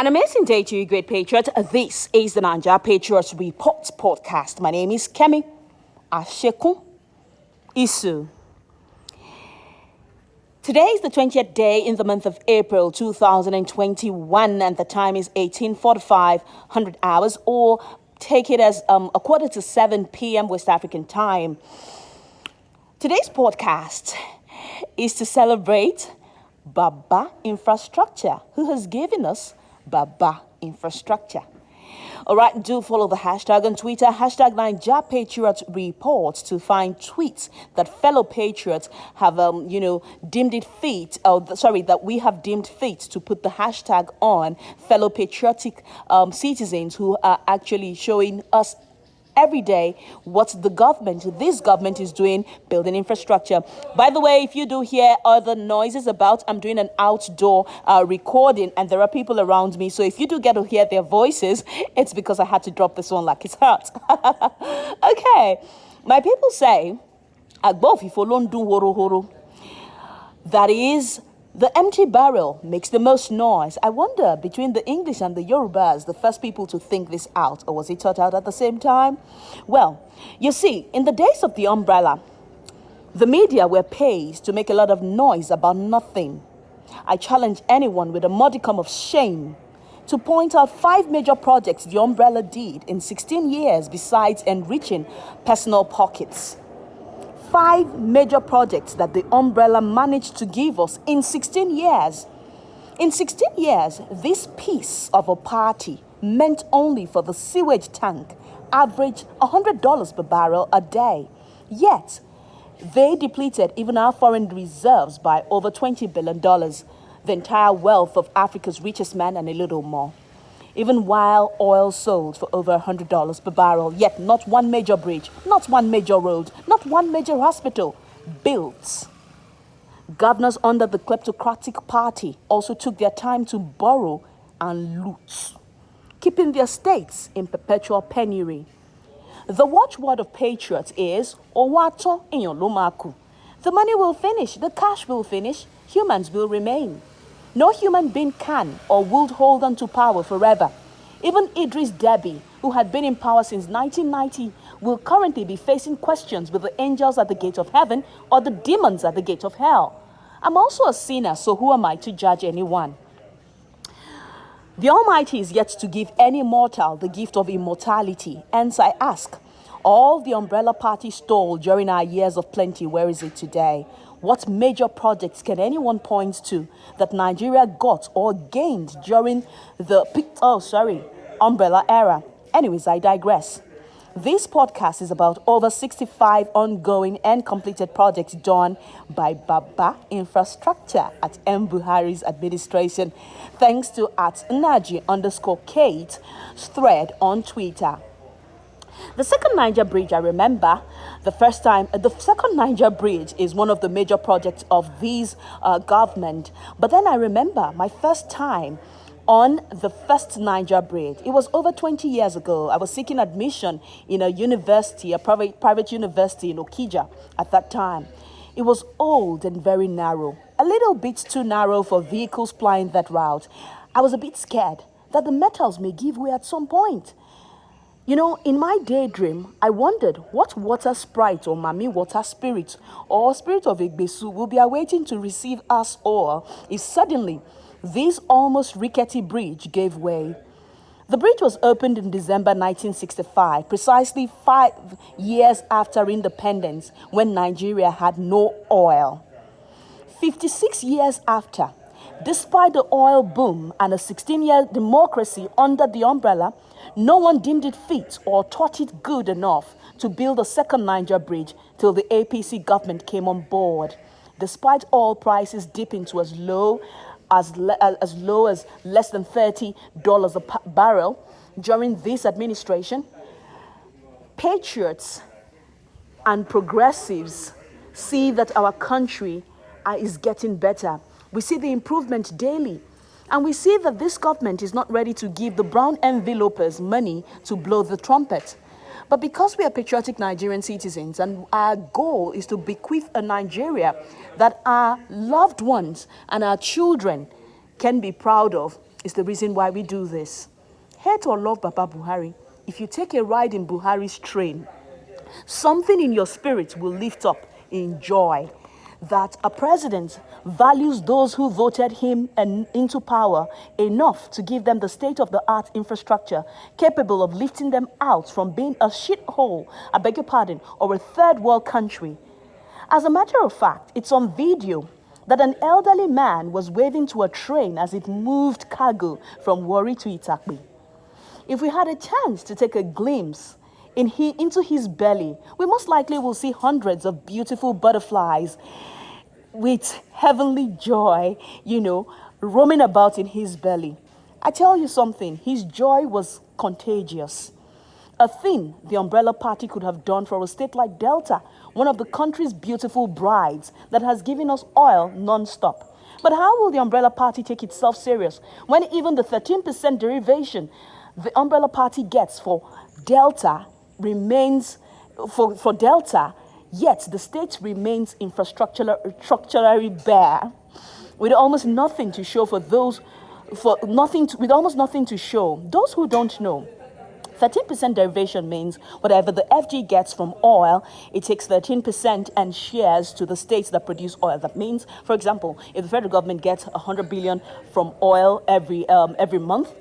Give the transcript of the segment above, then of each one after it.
An amazing day to you, great patriot. This is the NaijaPatriotReport podcast. My name is Kemi Asheku Isu. Today is the 20th day in the month of April 2021, and the time is 18:45, 100 hours, or take it as a quarter to 7 p.m. West African time. Today's podcast is to celebrate Baba Infrastructure, who has given us Baba Infrastructure. All right, do follow the hashtag on Twitter, hashtag NaijaPatriotReport, to find tweets that fellow patriots have, deemed it fit, that we have deemed fit to put the hashtag on, fellow patriotic citizens who are actually showing us every day what this government is doing, building infrastructure. By the way, if you do hear other noises about, I'm doing an outdoor recording and there are people around me. So if you do get to hear their voices, it's because I had to drop this one like it's hot. Okay. My people say, Agbo fifo lo ndun horo horo. That is, the empty barrel makes the most noise. I wonder, between the English and the Yorubas, the first people to think this out, or was it thought out at the same time? Well, you see, in the days of the umbrella, the media were paid to make a lot of noise about nothing. I challenge anyone with a modicum of shame to point out 5 major projects the umbrella did in 16 years besides enriching personal pockets. 5 major projects that the umbrella managed to give us in 16 years. In 16 years, this piece of a party meant only for the sewage tank averaged $100 per barrel a day. Yet, they depleted even our foreign reserves by over $20 billion, the entire wealth of Africa's richest man and a little more. Even while oil sold for over $100 per barrel, yet not one major bridge, not one major road, not one major hospital built. Governors under the kleptocratic party also took their time to borrow and loot, keeping their states in perpetual penury. The watchword of patriots is, Owato Inyolomaku. The money will finish, the cash will finish, humans will remain. No human being can or would hold on to power forever. Even Idris Deby, who had been in power since 1990, will currently be facing questions with the angels at the gate of heaven or the demons at the gate of hell. I'm also a sinner, so who am I to judge anyone? The Almighty is yet to give any mortal the gift of immortality. Hence I ask, all the umbrella party stole during our years of plenty, where is it today? What major projects can anyone point to that Nigeria got or gained during the umbrella era? Anyways, I digress. This podcast is about over 65 ongoing and completed projects done by Baba Infrastructure at M. Buhari's administration, thanks to @Naji_Kate thread on Twitter. The second Niger Bridge, I remember, the second Niger Bridge is one of the major projects of this government. But then I remember my first time on the first Niger Bridge. It was over 20 years ago. I was seeking admission in a university, a private university in Okija at that time. It was old and very narrow, a little bit too narrow for vehicles plying that route. I was a bit scared that the metals may give way at some point. You know, in my daydream, I wondered what water sprite or Mami water spirit or spirit of Igbesu will be awaiting to receive us all if suddenly this almost rickety bridge gave way. The bridge was opened in December 1965, precisely 5 years after independence, when Nigeria had no oil. 56 years after, despite the oil boom and a 16-year democracy under the umbrella, no one deemed it fit or thought it good enough to build a second Niger Bridge till the APC government came on board. Despite oil prices dipping to as low as less than $30 a barrel during this administration, patriots and progressives see that our country is getting better. We see the improvement daily. And we see that this government is not ready to give the brown envelopers money to blow the trumpet. But because we are patriotic Nigerian citizens and our goal is to bequeath a Nigeria that our loved ones and our children can be proud of is the reason why we do this. Hate or love Baba Buhari, if you take a ride in Buhari's train, something in your spirit will lift up in joy that a president values those who voted him into power enough to give them the state-of-the-art infrastructure capable of lifting them out from being a shithole, I beg your pardon, or a third world country. As a matter of fact, it's on video that an elderly man was waving to a train as it moved cargo from Warri to Itakpi. If we had a chance to take a glimpse into his belly, we most likely will see hundreds of beautiful butterflies with heavenly joy, roaming about in his belly. I tell you something, his joy was contagious. A thing the Umbrella Party could have done for a state like Delta, one of the country's beautiful brides that has given us oil non-stop. But how will the Umbrella Party take itself serious when even the 13% derivation the Umbrella Party gets for Delta remains, for Delta, yet the state remains structurally bare, with almost nothing to show with almost nothing to show. Those who don't know, 13% derivation means whatever the FG gets from oil, it takes 13% and shares to the states that produce oil. That means, for example, if the federal government gets 100 billion from oil every month,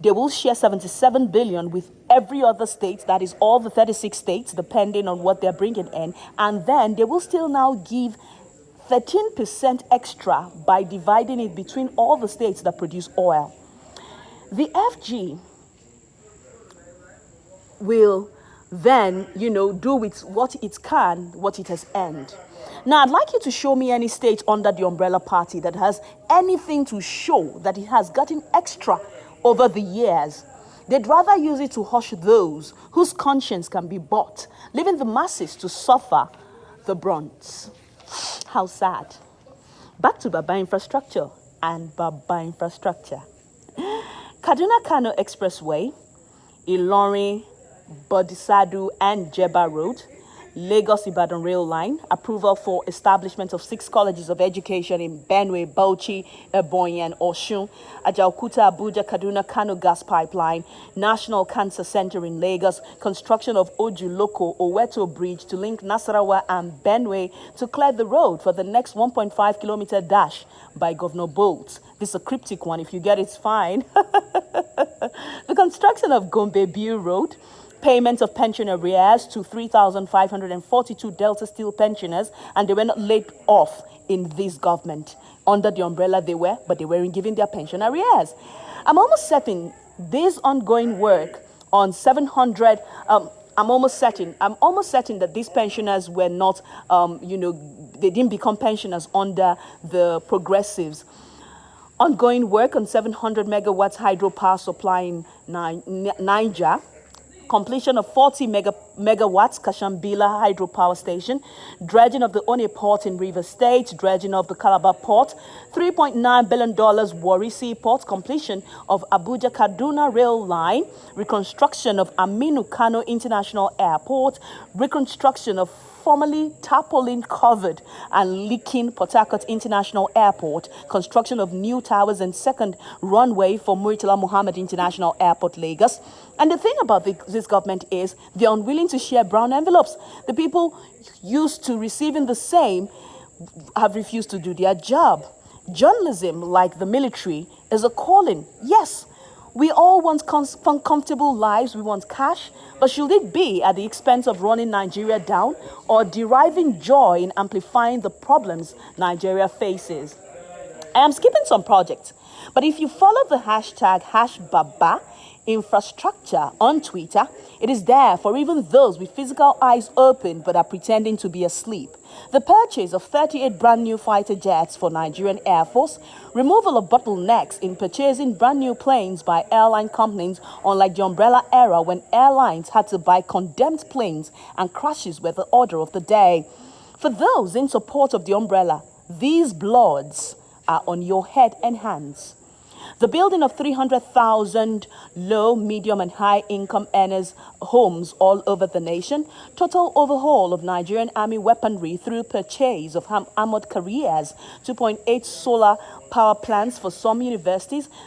they will share 77 billion with every other state, that is all the 36 states, depending on what they're bringing in. And then they will still now give 13% extra by dividing it between all the states that produce oil. The FG will then, do with what it can, what it has earned. Now, I'd like you to show me any state under the Umbrella Party that has anything to show that it has gotten extra over the years. They'd rather use it to hush those whose conscience can be bought, leaving the masses to suffer the brunt. How sad. Back to Baba Infrastructure and Baba Infrastructure. Kaduna-Kano Expressway, Ilorin, Bodisadu and Jeba Road, Lagos-Ibadan Rail Line, approval for establishment of 6 colleges of education in Benue, Bauchi, Ebonyi and Osun, Ajaokuta, Abuja, Kaduna, Kano Gas Pipeline, National Cancer Center in Lagos, construction of Ojuloko Oweto Bridge to link Nasarawa and Benue to clear the road for the next 1.5-kilometer dash by Governor Bolt. This is a cryptic one. If you get it, it's fine. The construction of Gombe Biu Road, payment of pension arrears to 3,542 Delta Steel pensioners, and they were not laid off in this government. Under the umbrella they were, but they weren't giving their pension arrears. I'm almost certain this ongoing work on 700, I'm almost certain that these pensioners were not, they didn't become pensioners under the progressives. Ongoing work on 700 megawatts hydropower supply in Niger. Completion of 40 megawatts Kashambila hydropower station, dredging of the One port in River State, dredging of the Calabar port, $3.9 billion Warri Seaport, completion of Abuja Kaduna rail line, reconstruction of Aminu Kano International Airport, reconstruction of formerly tarpaulin covered and leaking Port Harcourt International Airport, construction of new towers and second runway for Murtala Muhammad International Airport, Lagos. And the thing about this government is they're unwilling to share brown envelopes. The people used to receiving the same have refused to do their job. Journalism, like the military, is a calling. Yes, we all want comfortable lives, we want cash, but should it be at the expense of running Nigeria down or deriving joy in amplifying the problems Nigeria faces? I am skipping some projects, but if you follow the hashtag #Baba Infrastructure on Twitter, it is there for even those with physical eyes open but are pretending to be asleep. The purchase of 38 brand new fighter jets for Nigerian Air Force, removal of bottlenecks in purchasing brand new planes by airline companies, unlike the umbrella era when airlines had to buy condemned planes and crashes were the order of the day. For those in support of the umbrella, these bloods are on your head and hands. The building of 300,000 low, medium, and high income earners' homes all over the nation, total overhaul of Nigerian Army weaponry through purchase of armored carriers, 2.8 solar power plants for some universities,